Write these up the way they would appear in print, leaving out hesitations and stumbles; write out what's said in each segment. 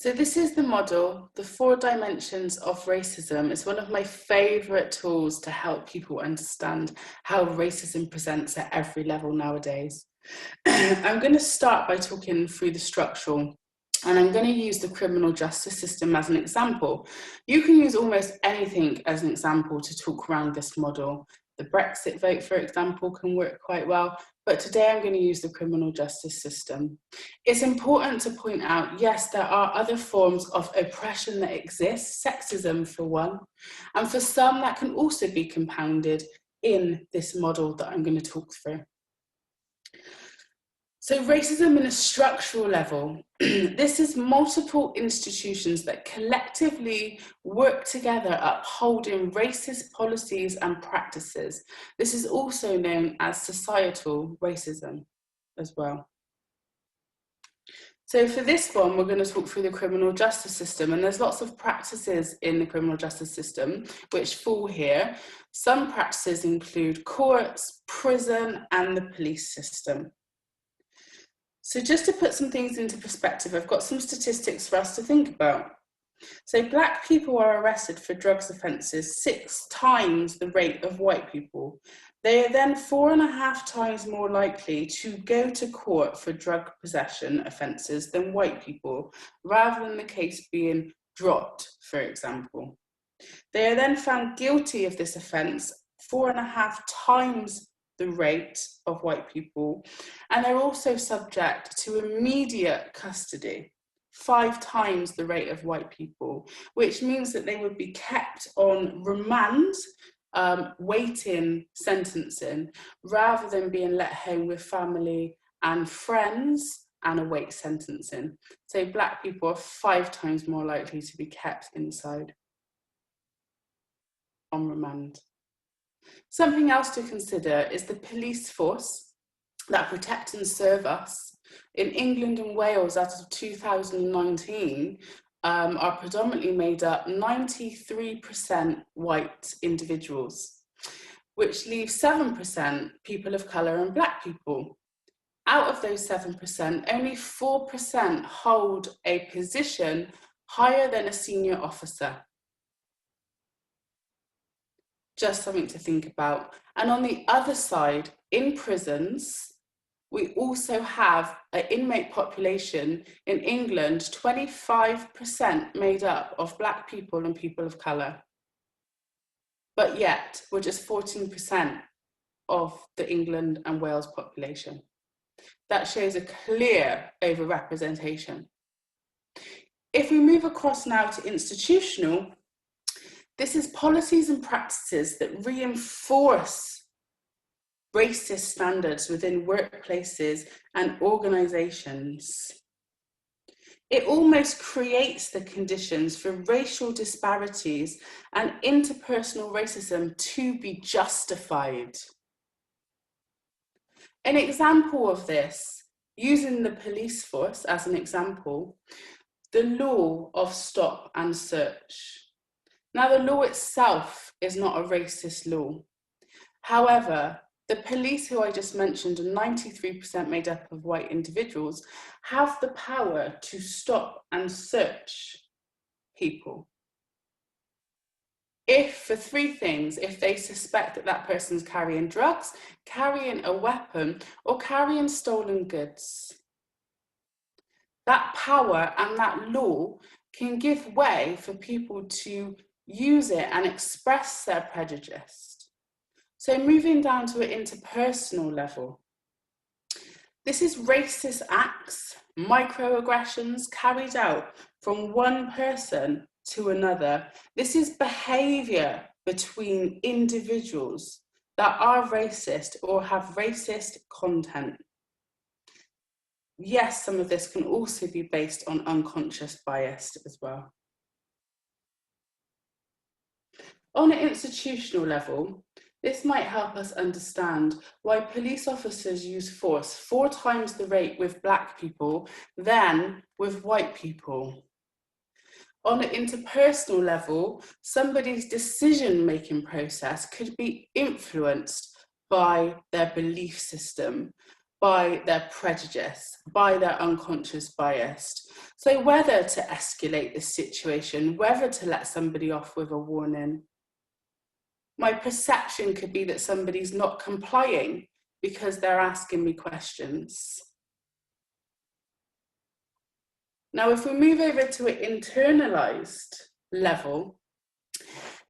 So this is the model, the 4 dimensions of racism. It's one of my favourite tools to help people understand how racism presents at every level nowadays. I'm going to start by talking through the structural, and I'm going to use the criminal justice system as an example. You can use almost anything as an example to talk around this model. The Brexit vote, for example, can work quite well, but today I'm going to use the criminal justice system. It's important to point out, yes, there are other forms of oppression that exist, sexism for one, and for some that can also be compounded in this model that I'm going to talk through. So racism in a structural level, this is multiple institutions that collectively work together upholding racist policies and practices. This is also known as societal racism as well. So for this one, we're going to talk through the criminal justice system, and there's lots of practices in the criminal justice system which fall here. Some practices include courts, prison, and the police system. So just to put some things into perspective, I've got some statistics for us to think about. So Black people are arrested for drugs offences 6 times the rate of white people. They are then 4.5 times more likely to go to court for drug possession offences than white people, rather than the case being dropped, for example. They are then found guilty of this offence 4.5 times the rate of white people, and they're also subject to immediate custody, 5 times the rate of white people, which means that they would be kept on remand, waiting sentencing, rather than being let home with family and friends and await sentencing. So Black people are 5 times more likely to be kept inside on remand. Something else to consider is the police force that protect and serve us. In England and Wales, as of 2019, are predominantly made up 93% white individuals, which leaves 7% people of colour and Black people. Out of those 7%, only 4% hold a position higher than a senior officer. Just something to think about. And on the other side, in prisons, we also have an inmate population in England, 25% made up of Black people and people of colour. But yet, we're just 14% of the England and Wales population. That shows a clear overrepresentation. If we move across now to institutional, this is policies and practices that reinforce racist standards within workplaces and organisations. It almost creates the conditions for racial disparities and interpersonal racism to be justified. An example of this, using the police force as an example, the law of stop and search. Now, the law itself is not a racist law. However, the police, who I just mentioned, are 93% made up of white individuals, have the power to stop and search people. If, for 3 things, if they suspect that that person's carrying drugs, carrying a weapon, or carrying stolen goods. That power and that law can give way for people to use it and express their prejudice. So moving down to an interpersonal level, this is racist acts, microaggressions carried out from one person to another. This is behaviour between individuals that are racist or have racist content. Yes, some of this can also be based on unconscious bias as well. On an institutional level, this might help us understand why police officers use force 4 times the rate with Black people than with white people. On an interpersonal level, somebody's decision-making process could be influenced by their belief system, by their prejudice, by their unconscious bias. So whether to escalate the situation, whether to let somebody off with a warning. My perception could be that somebody's not complying because they're asking me questions. Now, if we move over to an internalized level,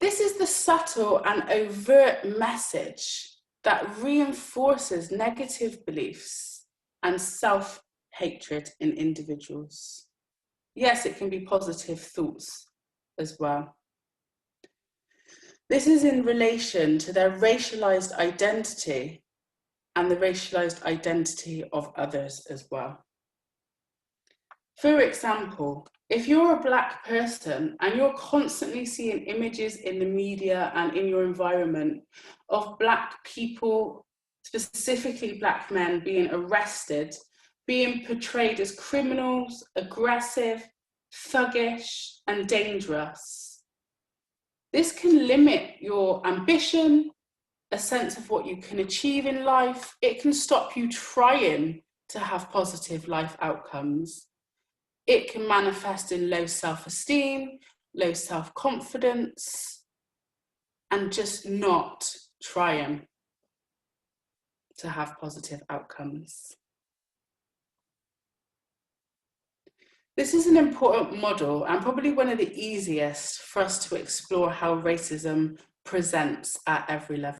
this is the subtle and overt message that reinforces negative beliefs and self-hatred in individuals. Yes, it can be positive thoughts as well. This is in relation to their racialized identity and the racialized identity of others as well. For example, if you're a Black person and you're constantly seeing images in the media and in your environment of Black people, specifically Black men, being arrested, being portrayed as criminals, aggressive, thuggish, and dangerous, this can limit your ambition, a sense of what you can achieve in life. It can stop you trying to have positive life outcomes. It can manifest in low self-esteem, low self-confidence, and just not trying to have positive outcomes. This is an important model and probably one of the easiest for us to explore how racism presents at every level.